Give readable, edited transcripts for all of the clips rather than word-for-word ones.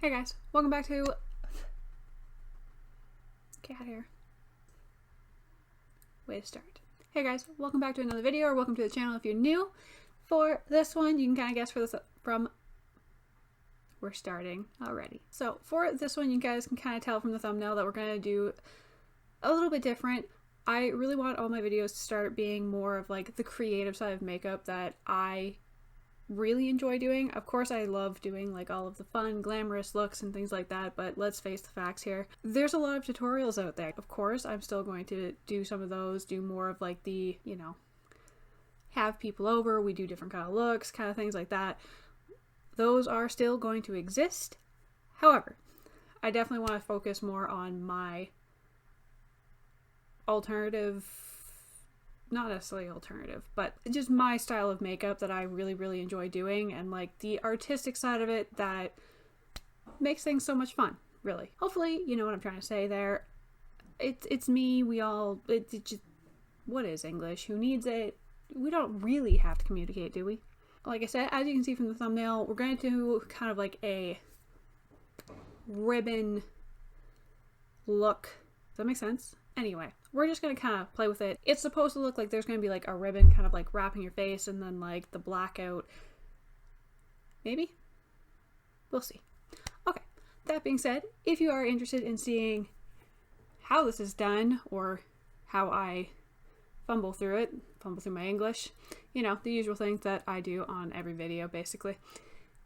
Hey guys, welcome back to cat hair. Way to start. Hey guys, welcome back to another video, or welcome to the channel if you're new. For this one, you can kind of guess where this from. We're starting already. So for this one, you guys can kind of tell from the thumbnail that we're going to do a little bit different. I really want all my videos to start being more of like the creative side of makeup that I really enjoy doing. Of course, I love doing like all of the fun, glamorous looks and things like that, but let's face the facts here. There's a lot of tutorials out there. Of course, I'm still going to do some of those, do more of like the, you know, have people over, we do different kind of looks, kind of things like that. Those are still going to exist. However, I definitely want to focus more on my alternative, not necessarily alternative, but just my style of makeup that I really enjoy doing, and like the artistic side of it that makes things so much fun, really. Hopefully, you know what I'm trying to say there. It's me, we all, it just, what is English? Who needs it? We don't really have to communicate, do we? Like I said, as you can see from the thumbnail, we're going to do kind of like a ribbon look. Does that make sense? Anyway, we're just going to kind of play with it. It's supposed to look like there's going to be like a ribbon kind of like wrapping your face and then like the blackout. Maybe? We'll see. Okay, that being said, if you are interested in seeing how this is done or how I fumble through my English, you know, the usual things that I do on every video basically,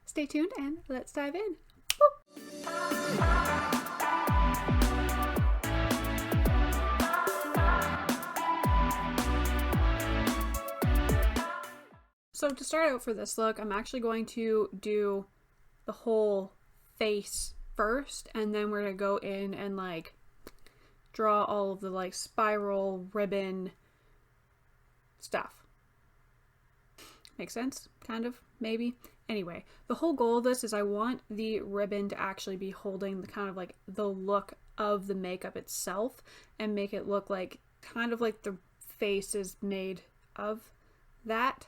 stay tuned and let's dive in. Woo! So to start out for this look, I'm actually going to do the whole face first, and then we're going to go in and like draw all of the like spiral ribbon stuff. Make sense? Kind of? Maybe? Anyway, the whole goal of this is I want the ribbon to actually be holding the kind of like the look of the makeup itself and make it look like kind of like the face is made of that.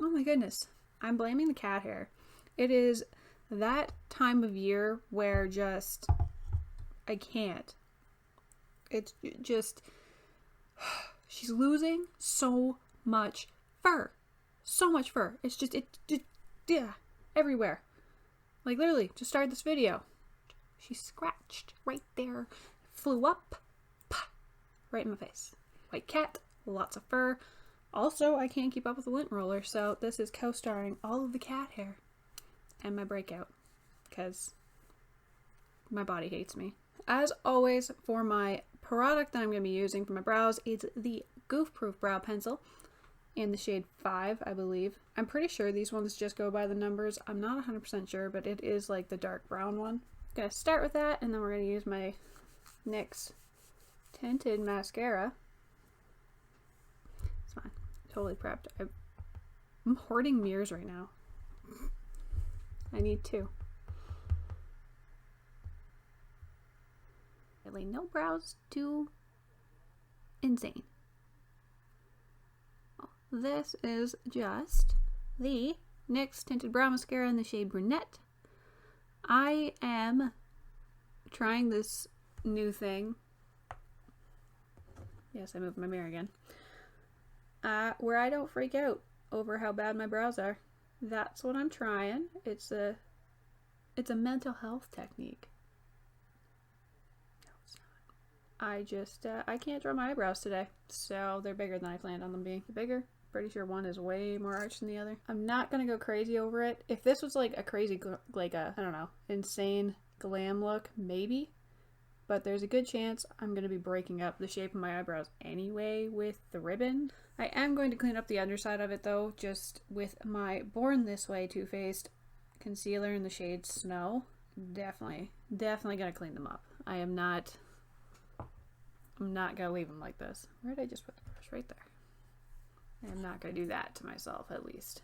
Oh my goodness. I'm blaming the cat hair. It is that time of year where just, I can't. It's just, she's losing so much fur. So much fur. It's just, yeah, everywhere. Like literally, to start this video, she scratched right there, flew up, right in my face. White cat, lots of fur. Also, I can't keep up with the lint roller, so this is co-starring all of the cat hair and my breakout, because my body hates me. As always, for my product that I'm going to be using for my brows, it's the Goof Proof Brow Pencil in the shade 5, I believe. I'm pretty sure these ones just go by the numbers. I'm not 100% sure, but it is like the dark brown one. I'm going to start with that, and then we're going to use my NYX Tinted Mascara. It's fine. Totally prepped. I'm hoarding mirrors right now. I need two. Really, no brows too insane. This is just the NYX Tinted Brow Mascara in the shade Brunette. I am trying this new thing. Yes, I moved my mirror again. Where I don't freak out over how bad my brows are. That's what I'm trying. It's a mental health technique. No, it's not. I just, I can't draw my eyebrows today, so they're bigger than I planned on them being. Bigger? Pretty sure one is way more arched than the other. I'm not gonna go crazy over it. If this was like a crazy, like a, I don't know, insane glam look, maybe. But there's a good chance I'm going to be breaking up the shape of my eyebrows anyway with the ribbon. I am going to clean up the underside of it though, just with my Born This Way Too Faced concealer in the shade Snow. Definitely going to clean them up. I'm not going to leave them like this. Where did I just put the brush? Right there. I'm not going to do that to myself, at least.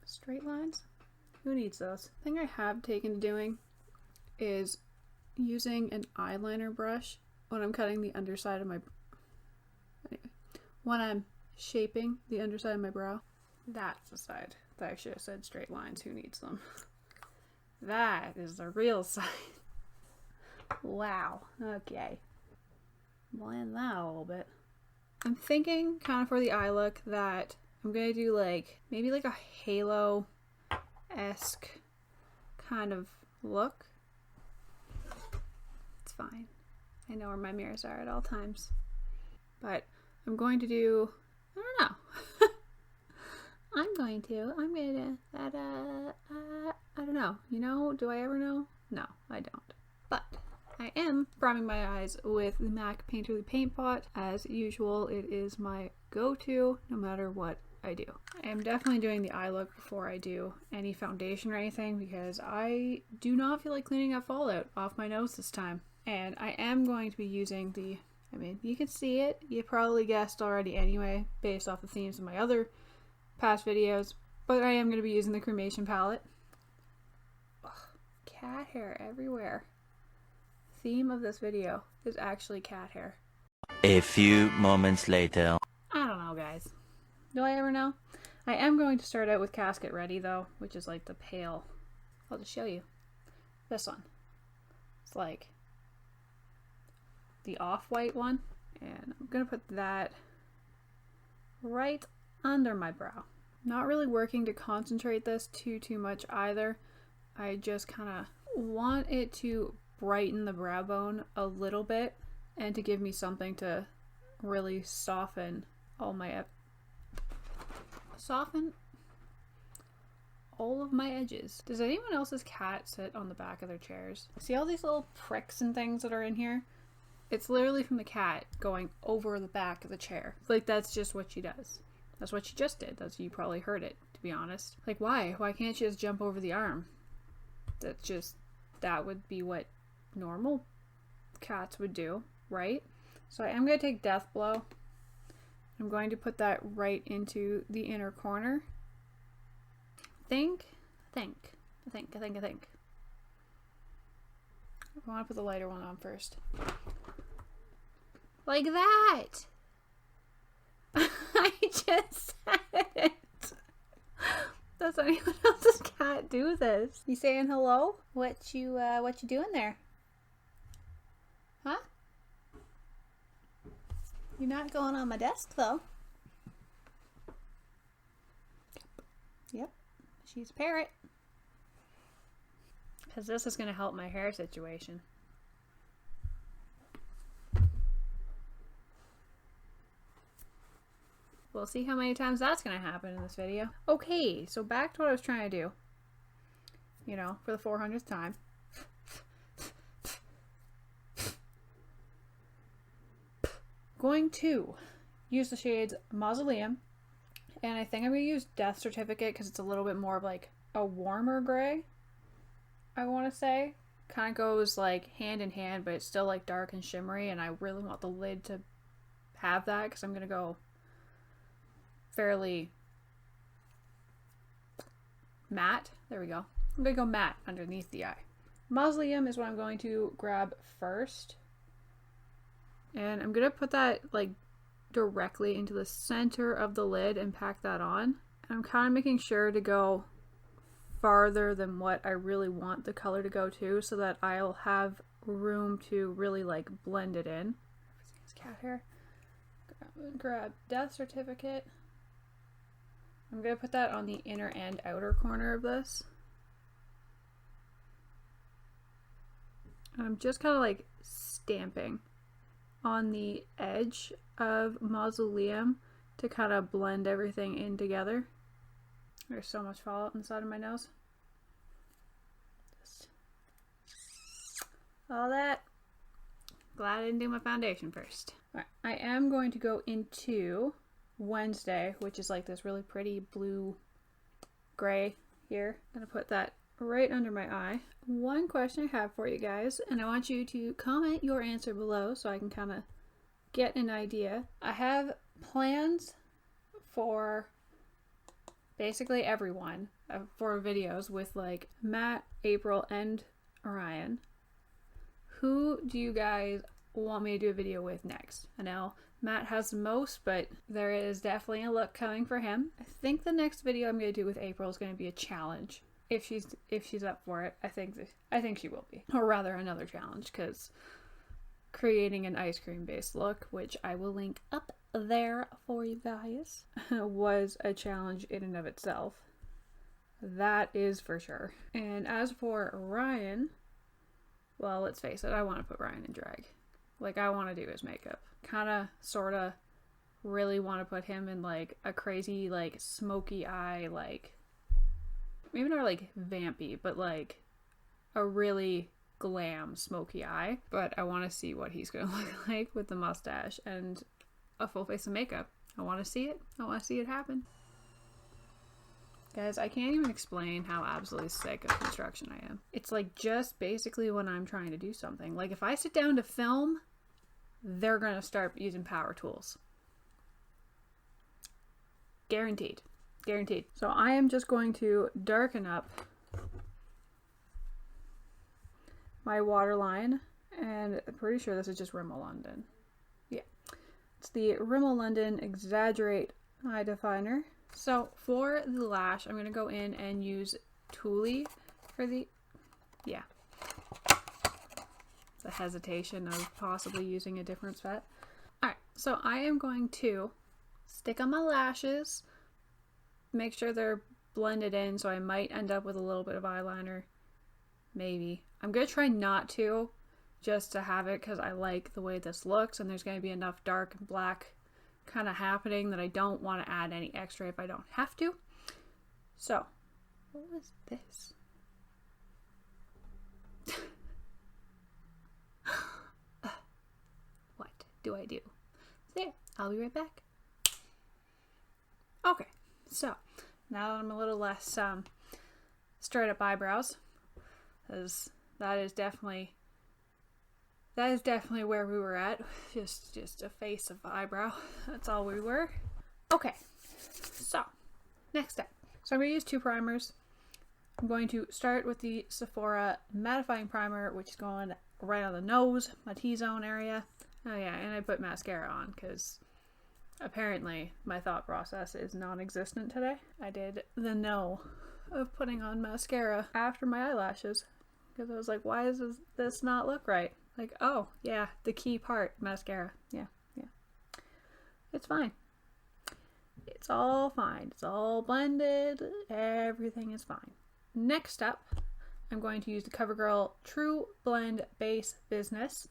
Straight lines? Who needs those? The thing I have taken to doing is using an eyeliner brush when I'm cutting the underside of my when I'm shaping the underside of my brow. That's the side that I should have said straight lines. Who needs them? That is the real side. Wow. Okay. Blend that a little bit. I'm thinking kind of for the eye look that I'm going to do like maybe like a halo-esque kind of look. It's fine. I know where my mirrors are at all times. But I'm going to do, I don't know. I'm going to do that, I don't know. You know, do I ever know? No, I don't. But I am priming my eyes with the MAC Painterly Paint Pot. As usual, it is my go-to no matter what I do. I am definitely doing the eye look before I do any foundation or anything because I do not feel like cleaning up fallout off my nose this time. And I am going to be using the, I mean, you can see it. You probably guessed already anyway, based off the themes of my other past videos. But I am going to be using the Cremation Palette. Ugh, cat hair everywhere. Theme of this video is actually cat hair. A few moments later. I don't know, guys. Do I ever know? I am going to start out with Casket Ready, though, which is like the pale. I'll just show you. This one. It's like the off-white one. And I'm going to put that right under my brow. Not really working to concentrate this too much either. I just kind of want it to brighten the brow bone a little bit and to give me something to really soften all my all of my edges. Does anyone else's cat sit on the back of their chairs? See all these little pricks and things that are in here? It's literally from the cat going over the back of the chair. Like, that's just what she does. That's what she just did. That's, you probably heard it, to be honest. Like, why? Why can't she just jump over the arm? That would be what normal cats would do, right? So I am going to take Death Blow. I'm going to put that right into the inner corner. I want to put the lighter one on first. Like that! I just said it! Does anyone else's cat do this? You saying hello? What you doing there? Huh? You're not going on my desk, though. Yep. She's a parrot. Because this is going to help my hair situation. We'll see how many times that's going to happen in this video. Okay, so back to what I was trying to do. You know, for the 400th time. Going to use the shades Mausoleum. And I think I'm going to use Death Certificate because it's a little bit more of like a warmer gray. I want to say. Kind of goes like hand in hand, but it's still like dark and shimmery. And I really want the lid to have that because I'm going to go fairly matte. There we go. I'm going to go matte underneath the eye. Mausoleum is what I'm going to grab first. And I'm going to put that like directly into the center of the lid and pack that on. I'm kind of making sure to go farther than what I really want the color to go to so that I'll have room to really like blend it in. Everything's cat hair. Grab Death Certificate. I'm going to put that on the inner and outer corner of this. And I'm just kind of like stamping on the edge of Mausoleum to kind of blend everything in together. There's so much fallout on the side of my nose. Just all that. Glad I didn't do my foundation first. All right, I am going to go into Wednesday, which is like this really pretty blue gray here. I'm gonna put that right under my eye. One question I have for you guys, and I want you to comment your answer below so I can kind of get an idea. I have plans for basically everyone for videos with like Matt, April, and Orion. Who do you guys want me to do a video with next. I know Matt has the most, but there is definitely a look coming for him. I think the next video I'm going to do with April is going to be a challenge. If she's up for it, I think she will be. Or rather, another challenge, because creating an ice cream based look, which I will link up there for you guys, was a challenge in and of itself. That is for sure. And as for Ryan, well, let's face it, I want to put Ryan in drag. Like, I want to do his makeup. Kinda, sorta, really want to put him in, like, a crazy, like, smoky eye, like, maybe not, like, vampy, but, like, a really glam smoky eye. But I want to see what he's going to look like with the mustache and a full face of makeup. I want to see it. I want to see it happen. Guys, I can't even explain how absolutely sick of construction I am. It's like just basically when I'm trying to do something. Like if I sit down to film, they're going to start using power tools. Guaranteed. Guaranteed. So I am just going to darken up my waterline. And I'm pretty sure this is just Rimmel London. Yeah. It's the Rimmel London Exaggerate Eye Definer. So for the lash, I'm going to go in and use Tulle for the, yeah, the hesitation of possibly using a different set. Alright, so I am going to stick on my lashes, make sure they're blended in, so I might end up with a little bit of eyeliner, maybe. I'm going to try not to, just to have it, because I like the way this looks, and there's going to be enough dark and black kind of happening that I don't want to add any extra if I don't have to. So, what was this? What do I do? So yeah, I'll be right back. Okay, so now that I'm a little less straight up eyebrows, because that is definitely where we were at. Just a face of eyebrow. That's all we were. Okay, so next step. So I'm going to use two primers. I'm going to start with the Sephora Mattifying Primer, which is going right on the nose, my T-zone area. Oh yeah, and I put mascara on because apparently my thought process is non-existent today. I did the no of putting on mascara after my eyelashes because I was like, why does this not look right? Like, oh, yeah, the key part, mascara. Yeah. It's fine. It's all fine. It's all blended. Everything is fine. Next up, I'm going to use the CoverGirl TruBlend Base Business.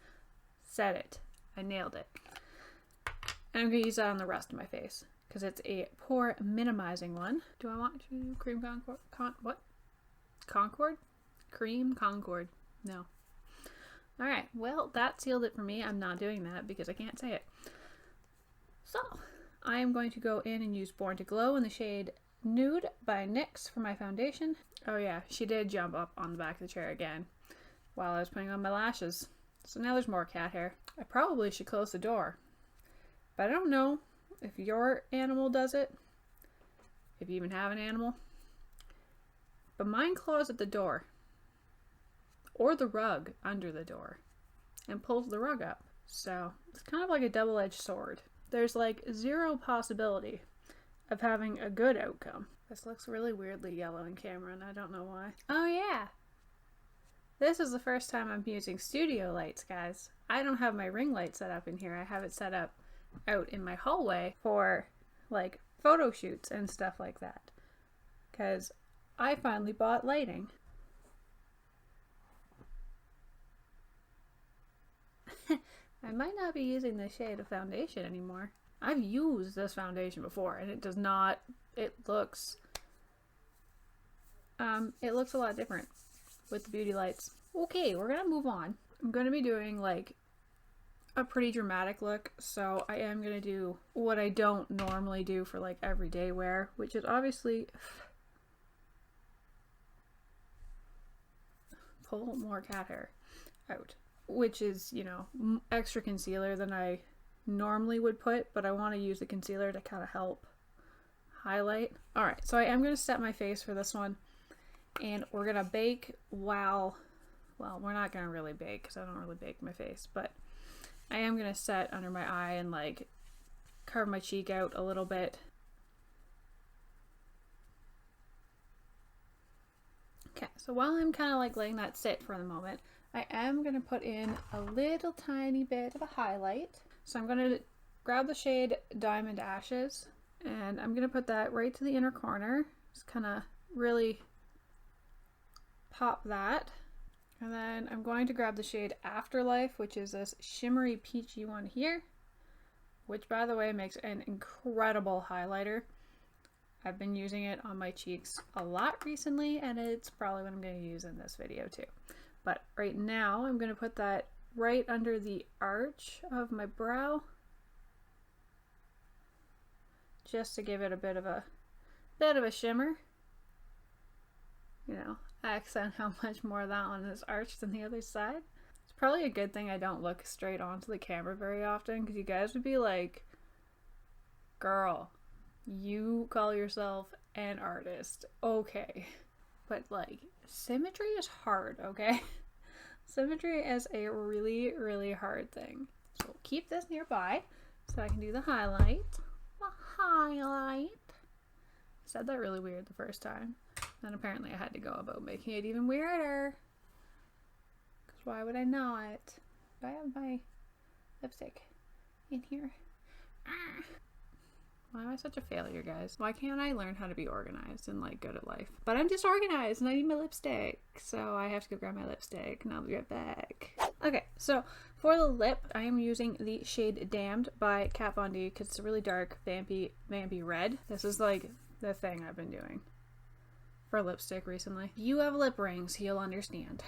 Said it. I nailed it. And I'm going to use that on the rest of my face because it's a pore minimizing one. Do I want to cream Concord? What? Concord? Cream Concord. No. Alright, well, that sealed it for me. I'm not doing that because I can't say it. So, I am going to go in and use Born to Glow in the shade Nude by NYX for my foundation. Oh yeah, she did jump up on the back of the chair again while I was putting on my lashes. So now there's more cat hair. I probably should close the door. But I don't know if your animal does it. If you even have an animal. But mine claws at the door. Or the rug under the door and pulls the rug up. So it's kind of like a double-edged sword. There's like zero possibility of having a good outcome. This looks really weirdly yellow in camera and I don't know why. Oh yeah. This is the first time I'm using studio lights, guys. I don't have my ring light set up in here. I have it set up out in my hallway for like photo shoots and stuff like that. Because I finally bought lighting. I might not be using this shade of foundation anymore. I've used this foundation before and it does not, it looks a lot different with the beauty lights. Okay, we're gonna move on. I'm gonna be doing like a pretty dramatic look, so I am gonna do what I don't normally do for like everyday wear, which is obviously pull more cat hair out. Which is, you know, extra concealer than I normally would put, but I want to use the concealer to kind of help highlight. Alright, so I am going to set my face for this one, and we're going to bake while, well, we're not going to really bake because I don't really bake my face, but I am going to set under my eye and like carve my cheek out a little bit. Okay, so while I'm kind of like letting that sit for the moment, I am going to put in a little tiny bit of a highlight. So I'm going to grab the shade Diamond Ashes and I'm going to put that right to the inner corner. Just kind of really pop that. And then I'm going to grab the shade Afterlife, which is this shimmery peachy one here, which by the way makes an incredible highlighter. I've been using it on my cheeks a lot recently, and it's probably what I'm going to use in this video too. But right now I'm going to put that right under the arch of my brow, just to give it a bit of a shimmer. You know, accent how much more that one is arched than the other side. It's probably a good thing I don't look straight onto the camera very often, because you guys would be like, girl, you call yourself an artist, okay. But like, symmetry is hard, okay? Symmetry is a really, really hard thing. So we'll keep this nearby so I can do the highlight. The highlight. I said that really weird the first time. And apparently I had to go about making it even weirder. Because why would I not? Do I have my lipstick in here? Why am I such a failure, guys? Why can't I learn how to be organized and like good at life? But I'm disorganized and I need my lipstick. So I have to go grab my lipstick and I'll be right back. Okay, so for the lip, I am using the shade Damned by Kat Von D because it's a really dark, vampy red. This is like the thing I've been doing for lipstick recently. If you have lip rings, you'll understand.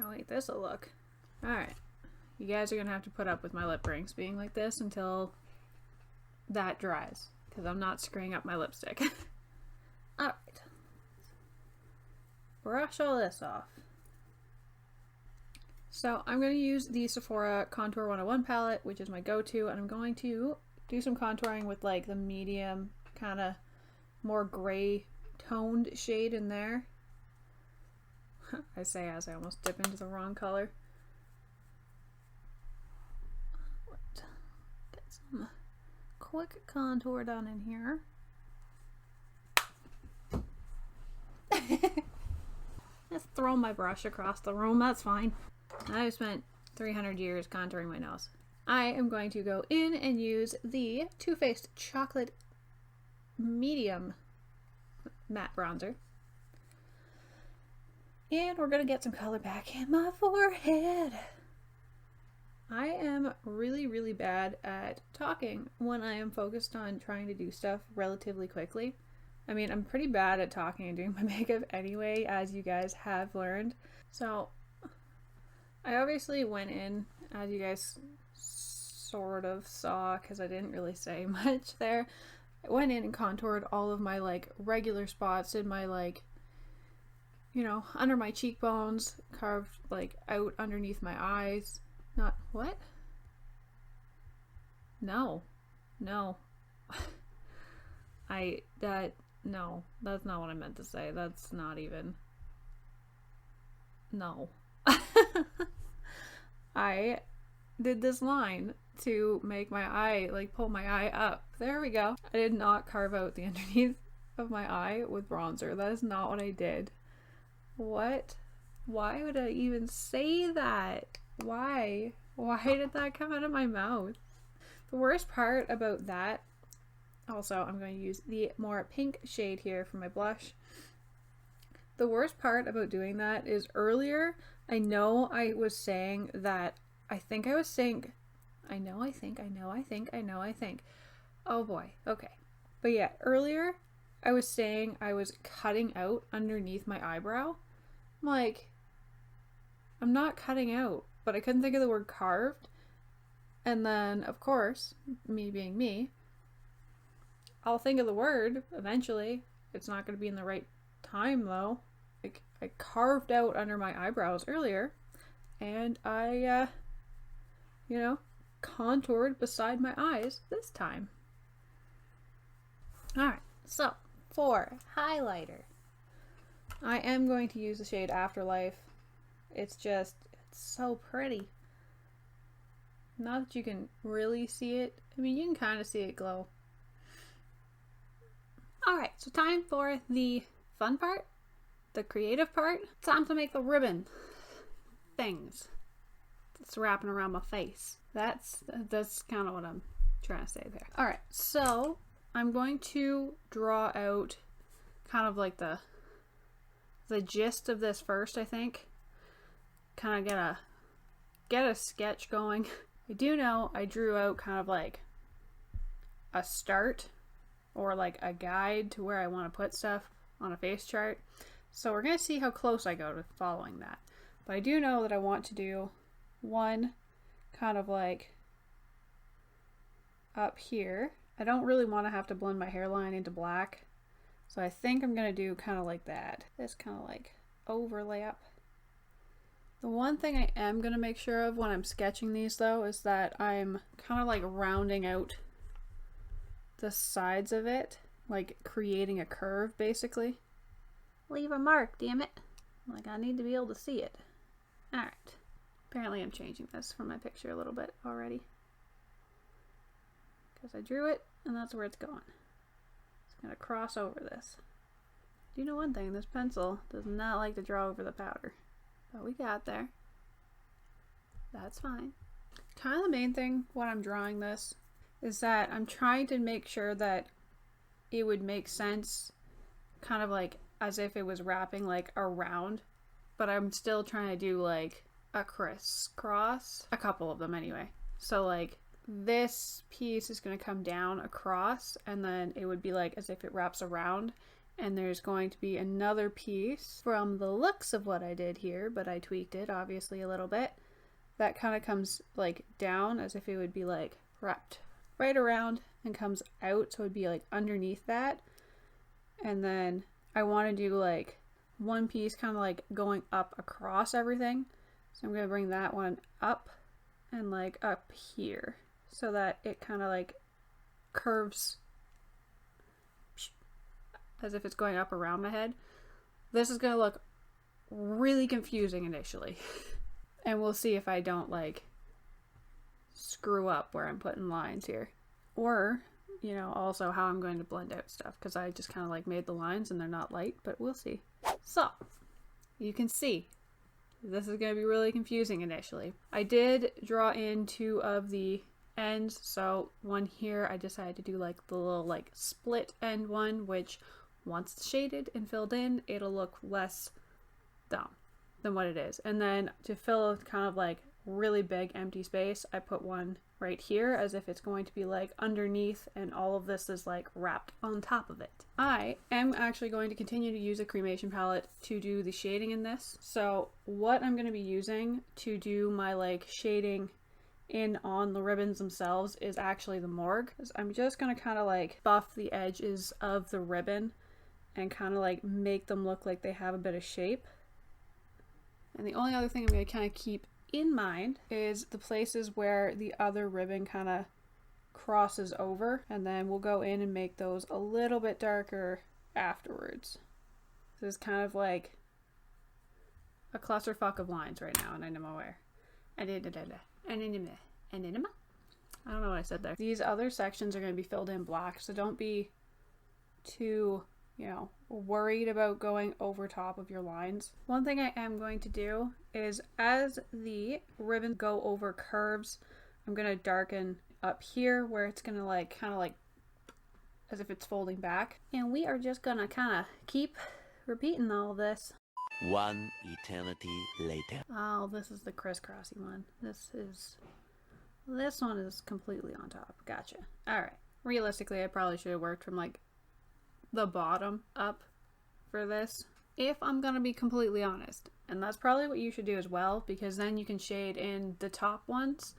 Oh wait, this'll look. Alright. You guys are gonna have to put up with my lip rings being like this until that dries, because I'm not screwing up my lipstick. Alright. Brush all this off. So I'm going to use the Sephora Contour 101 palette, which is my go-to, and I'm going to do some contouring with like the medium, kind of more gray toned shade in there. I say as I almost dip into the wrong color. Get some quick contour done in here. Just throw my brush across the room, that's fine. I've spent 300 years contouring my nose. I am going to go in and use the Too Faced Chocolate Medium Matte Bronzer. And we're going to get some color back in my forehead. I am really, really bad at talking when I am focused on trying to do stuff relatively quickly. I mean, I'm pretty bad at talking and doing my makeup anyway, as you guys have learned. So, I obviously went in, as you guys sort of saw, because I didn't really say much there. I went in and contoured all of my, like, regular spots in my, like, you know, under my cheekbones, carved, like, out underneath my eyes. Not, what? No. No. No, that's not what I meant to say. That's not even. No. I did this line to make my eye, like pull my eye up. There we go. I did not carve out the underneath of my eye with bronzer. That is not what I did. What? Why would I even say that? Why? Why did that come out of my mouth? The worst part about that, also, I'm going to use the more pink shade here for my blush. The worst part about doing that is earlier, I know I was saying that, I think. Oh boy, okay. But yeah, earlier I was saying I was cutting out underneath my eyebrow. I'm like, I'm not cutting out, but I couldn't think of the word carved. And then, of course, me being me, I'll think of the word eventually. It's not going to be in the right time though. Like, I carved out under my eyebrows earlier, and I, you know, contoured beside my eyes this time. Alright, so for highlighter, I am going to use the shade Afterlife. It's just It's so pretty. Not that you can really see it. I mean, you can kind of see it glow. Alright, so time for the fun part, the creative part. Time to make the ribbon things that's wrapping around my face. That's kind of what I'm trying to say there. Alright, so I'm going to draw out kind of like the gist of this first, I think. Kind of get a sketch going. I do know I drew out kind of like a start or like a guide to where I want to put stuff on a face chart. So we're going to see how close I go to following that. But I do know that I want to do one kind of like up here. I don't really want to have to blend my hairline into black. So I think I'm going to do kind of like that. This kind of like overlap. The one thing I am going to make sure of when I'm sketching these though is that I'm kind of like rounding out the sides of it, like creating a curve basically. Leave a mark, damn it. Like I need to be able to see it. Alright. Apparently I'm changing this from my picture a little bit already. Because I drew it and that's where it's going. It's going to cross over this. Do you know one thing? This pencil does not like to draw over the powder. But we got there. That's fine. Kind of the main thing when I'm drawing this is that I'm trying to make sure that it would make sense kind of like as if it was wrapping like around, but I'm still trying to do like a crisscross, a couple of them anyway. So like this piece is going to come down across and then it would be like as if it wraps around, and there's going to be another piece from the looks of what I did here, but I tweaked it obviously a little bit, that kind of comes like down as if it would be like wrapped right around and comes out, so it would be like underneath that. And then I want to do like one piece kind of like going up across everything, so I'm going to bring that one up and like up here so that it kind of like curves as if it's going up around my head. This is going to look really confusing initially and we'll see if I don't like screw up where I'm putting lines here, or you know, also how I'm going to blend out stuff, because I just kind of like made the lines and they're not light, but we'll see. So you can see this is going to be really confusing initially. I did draw in two of the ends, so one here I decided to do like the little like split end one, which once shaded and filled in it'll look less dumb than what it is. And then to fill kind of like really big empty space, I put one right here as if it's going to be like underneath and all of this is like wrapped on top of it. I am actually going to continue to use a cremation palette to do the shading in this. So what I'm going to be using to do my like shading in on the ribbons themselves is actually the Morgue. I'm just going to kind of like buff the edges of the ribbon and kind of like make them look like they have a bit of shape. And the only other thing I'm going to kind of keep in mind is the places where the other ribbon kind of crosses over, and then we'll go in and make those a little bit darker afterwards. This is kind of like a clusterfuck of lines right now, and I'm aware. I don't know what I said there. These other sections are going to be filled in black, so don't be too, you know, worried about going over top of your lines. One thing I am going to do is as the ribbons go over curves, I'm going to darken up here where it's going to like kind of like as if it's folding back. And we are just going to kind of keep repeating all this. One eternity later. Oh, this is the crisscrossy one. This one is completely on top. Gotcha. All right. Realistically, I probably should have worked from like the bottom up for this, if I'm gonna be completely honest. And that's probably what you should do as well, because then you can shade in the top ones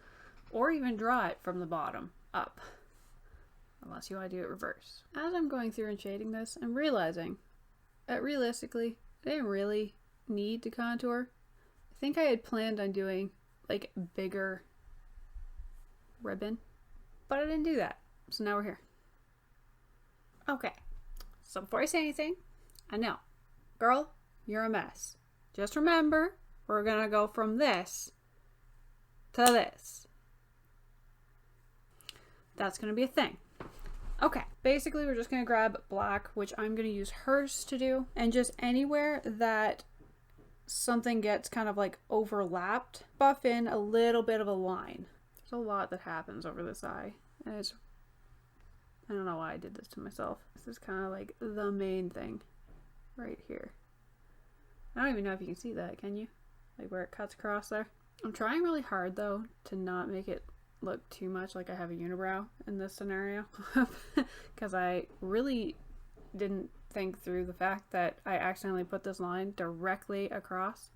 or even draw it from the bottom up, unless you want to do it reverse. As I'm going through and shading this, I'm realizing that realistically I didn't really need to contour. I think I had planned on doing like bigger ribbon, but I didn't do that, so now we're here. Okay, so before I say anything, I know, girl, you're a mess. Just remember, We're gonna go from this to this. That's gonna be a thing. Okay, basically we're just gonna grab black, which I'm gonna use Hearse to do, and just anywhere that something gets kind of like overlapped, buff in a little bit of a line. There's a lot that happens over this eye, and I don't know why I did this to myself. This is kind of like the main thing right here. I don't even know if you can see that, can you? Like where it cuts across there. I'm trying really hard though to not make it look too much like I have a unibrow in this scenario because I really didn't think through the fact that I accidentally put this line directly across.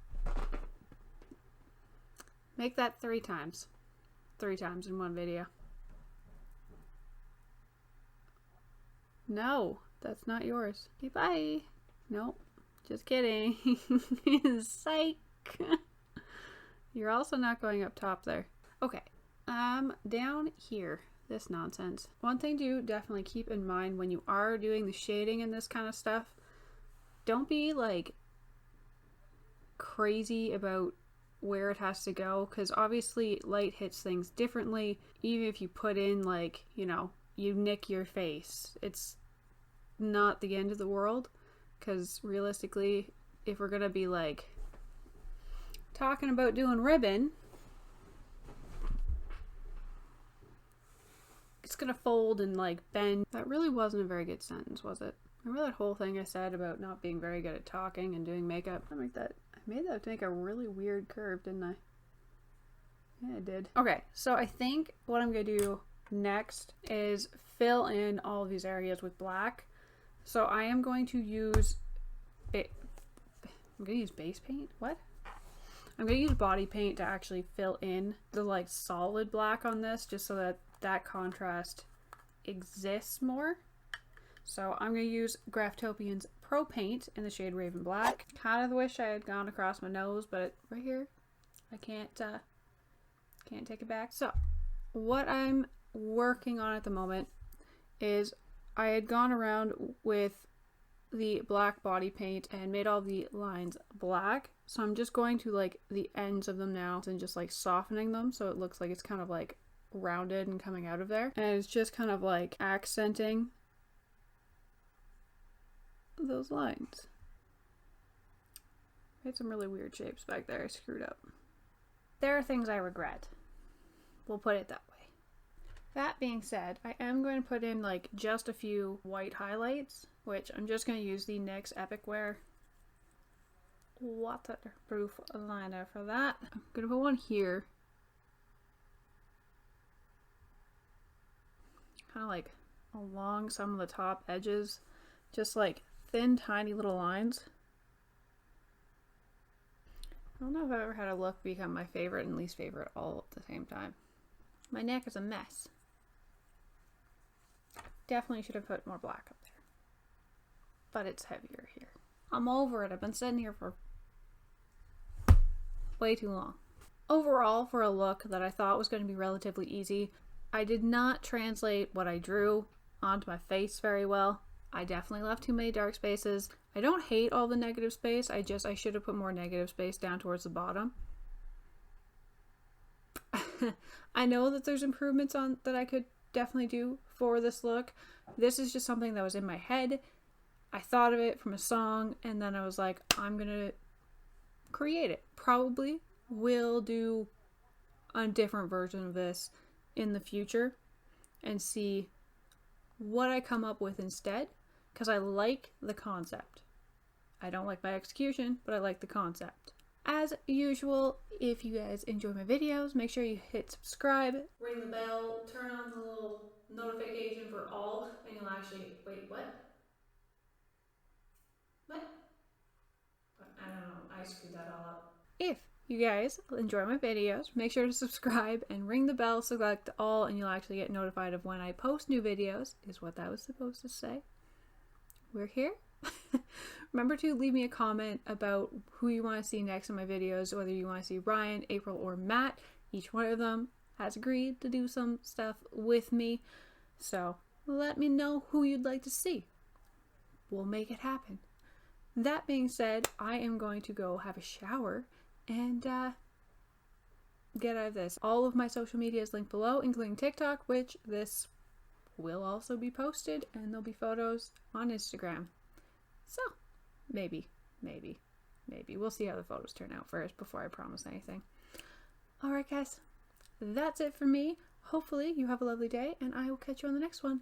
Make that 3 times. 3 times in one video. No, that's not yours. Okay, bye. Nope, just kidding. Psych. You're also not going up top there. Okay, down here, this nonsense. One thing to definitely keep in mind when you are doing the shading and this kind of stuff, don't be like crazy about where it has to go, because obviously light hits things differently. Even if you put in like, you know, you nick your face, it's not the end of the world, because realistically, if we're gonna be like talking about doing ribbon, it's gonna fold and like bend. That really wasn't a very good sentence, was it? Remember that whole thing I said about not being very good at talking and doing makeup? I made that make a really weird curve, didn't I? Yeah, I did. Okay, so I think what I'm gonna do next is fill in all of these areas with black. So I am going to use I'm gonna use base paint? What? I'm gonna use body paint to actually fill in the like solid black on this, just so that that contrast exists more. So I'm going to use Graftobian's Pro Paint in the shade Raven Black. Kind of wish I had gone across my nose, but right here, I can't take it back. So what I'm working on at the moment is I had gone around with the black body paint and made all the lines black. So I'm just going to like the ends of them now and just like softening them so it looks like it's kind of like rounded and coming out of there. And it's just kind of like accenting those lines. Made some really weird shapes back there. I screwed up. There are things I regret. We'll put it that way. That being said, I am going to put in like just a few white highlights, which I'm just going to use the NYX Epic Wear waterproof liner for that. I'm going to put one here. Kind of like along some of the top edges, just like thin tiny little lines. I don't know if I've ever had a look become my favorite and least favorite all at the same time. My neck is a mess. Definitely should have put more black up there, but it's heavier here. I'm over it. I've been sitting here for way too long. Overall, for a look that I thought was going to be relatively easy, I did not translate what I drew onto my face very well. I definitely left too many dark spaces. I don't hate all the negative space. I should have put more negative space down towards the bottom. I know that there's improvements on that I could definitely do for this look. This is just something that was in my head. I thought of it from a song, and then I was like, I'm gonna create it. Probably will do a different version of this in the future and see what I come up with instead, because I like the concept. I don't like my execution, but I like the concept. As usual, if you guys enjoy my videos, make sure you hit subscribe, ring the bell, turn on the little notification for all, and you'll actually, wait, what? What? I don't know, I screwed that all up. If you guys enjoy my videos, make sure to subscribe and ring the bell, select all, and you'll actually get notified of when I post new videos, is what that was supposed to say. We're here. Remember to leave me a comment about who you want to see next in my videos, whether you want to see Ryan, April, or Matt. Each one of them has agreed to do some stuff with me, so let me know who you'd like to see. We'll make it happen. That being said, I am going to go have a shower and get out of this. All of my social media is linked below, including TikTok, which this will also be posted, and there'll be photos on Instagram. So, maybe. We'll see how the photos turn out first before I promise anything. Alright guys, that's it for me. Hopefully you have a lovely day, and I will catch you on the next one.